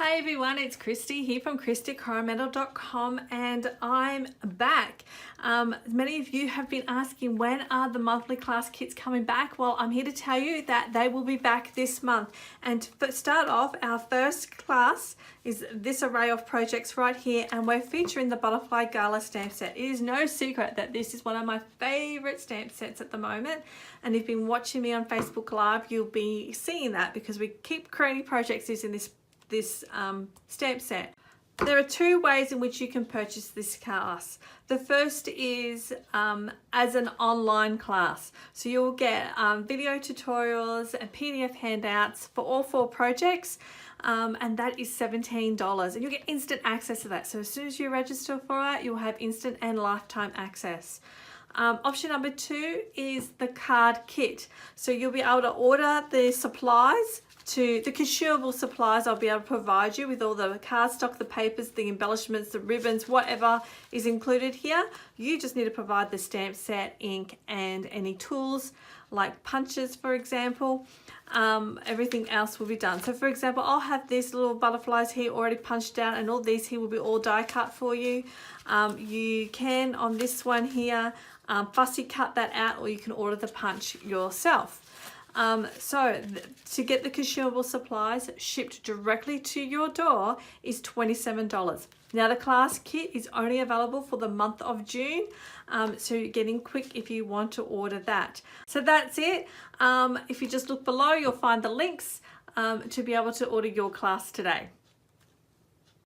Hi everyone, it's Kristy here from KristyCoromandel.com and I'm back. Many of you have been asking when are the monthly class kits coming back. Well, I'm here to tell you that they will be back this month. And to start off, our first class is this array of projects right here, and we're featuring the Butterfly Gala Stamp Set. It is no secret that this is one of my favorite stamp sets at the moment, and if you've been watching me on Facebook Live, you'll be seeing that because we keep creating projects using this stamp set. There are two ways in which you can purchase this class. The first is as an online class. So you'll get video tutorials and PDF handouts for all 4 projects, and that is $17, and you'll get instant access to that. So as soon as you register for it, you'll have instant and lifetime access. Option number 2 is the card kit. So you'll be able to order the supplies, the consumable supplies I'll be able to provide you with all the cardstock, the papers, the embellishments, the ribbons, whatever is included here. You just need to provide the stamp set, ink, and any tools like punches, for example. Everything else will be done. So for example, I'll have these little butterflies here already punched out, and all these here will be all die cut for you. You can, on this one here, fussy cut that out, or you can order the punch yourself. To get the consumable supplies shipped directly to your door is $27. Now the class kit is only available for the month of June, so get in quick if you want to order that. So that's it. If you just look below, you'll find the links to be able to order your class today.